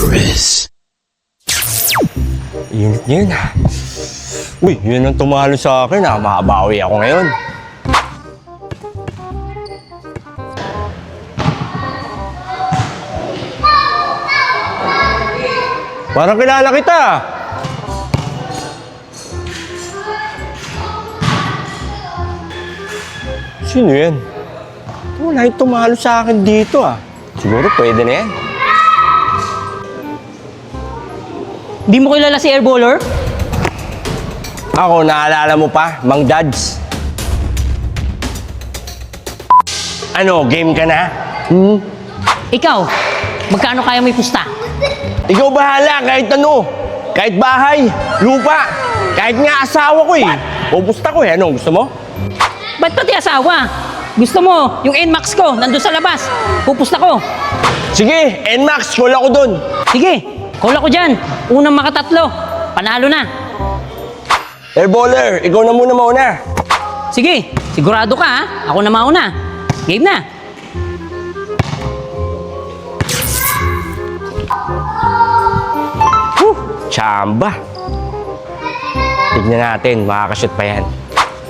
Chris. Init ngayon ha. Uy, yun ang tumalo sa akin ha. Makabawi ako ngayon. Parang kilala kita. Sino yan? Wala yung tumalo sa akin dito ah. Siguro pwede na yan. Di mo kilala si Airballer? Ako, naalala mo pa, Mang Dads? Ano, game ka na? Ikaw, magkano kaya may pusta? Ikaw bahala kahit ano. Kahit bahay, lupa, kahit nga asawa ko eh. Pupusta ko eh. Anong gusto mo? Ba't pati asawa? Gusto mo, yung NMAX ko, nandun sa labas. Pupusta ko. Sige, NMAX, call ako dun. Sige, call ako dyan. Unang makatatlo, panalo na. Airballer, ikaw na muna mauna. Sige, sigurado ka ha? Ako na mauna. Game na. Chamba. Tignan natin, makakashoot pa yan.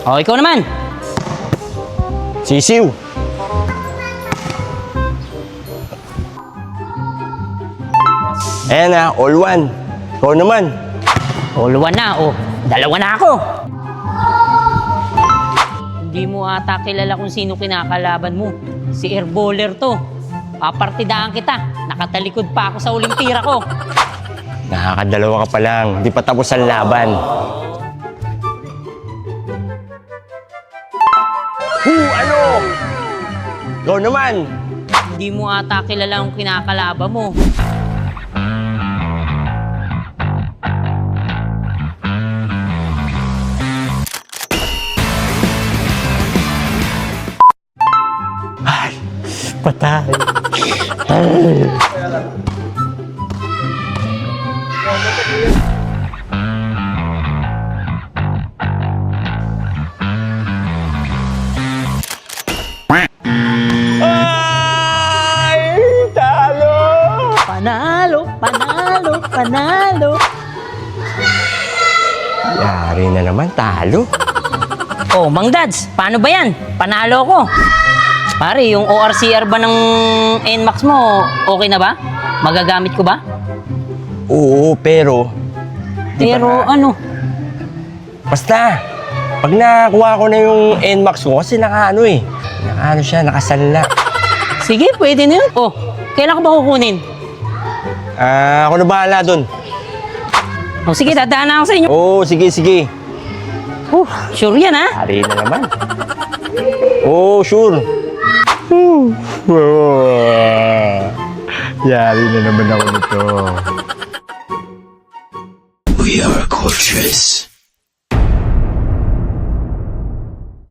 O, ikaw naman. Sisiw. Ayan na, all one. Ikaw naman. All one na, o. Dalawa na ako. Hindi mo ata kilala kung sino kinakalaban mo. Si Airballer to. Papartidahan kita. Nakatalikod pa ako sa uling tira ko. Nakakadalawa ka pa lang. Di pa tapos ang laban. Ano? Ikaw naman. Hindi mo ata kilala kung kinakalaban mo. Ay, patay. Ay, talo! Panalo, panalo, panalo. Yari na naman, talo. Oh, Mang Dads, paano ba yan? Panalo ko. Pare, yung ORCR ba ng NMAX mo, okay na ba? Magagamit ko ba? Oo, pero... Pero ano? Basta, pag nakakuha ko na yung NMAX ko, kasi nakaano eh. Nakaano siya, nakasanla. Sige, pwede na yun. Oh, kailan ko ba kukunin? Ako na bahala dun. Oh, sige, dadaan na ako sa inyo. Oo, sige, sige. Sure yan, ha? Yari na naman. Oo, sure. Yari na naman ako nito.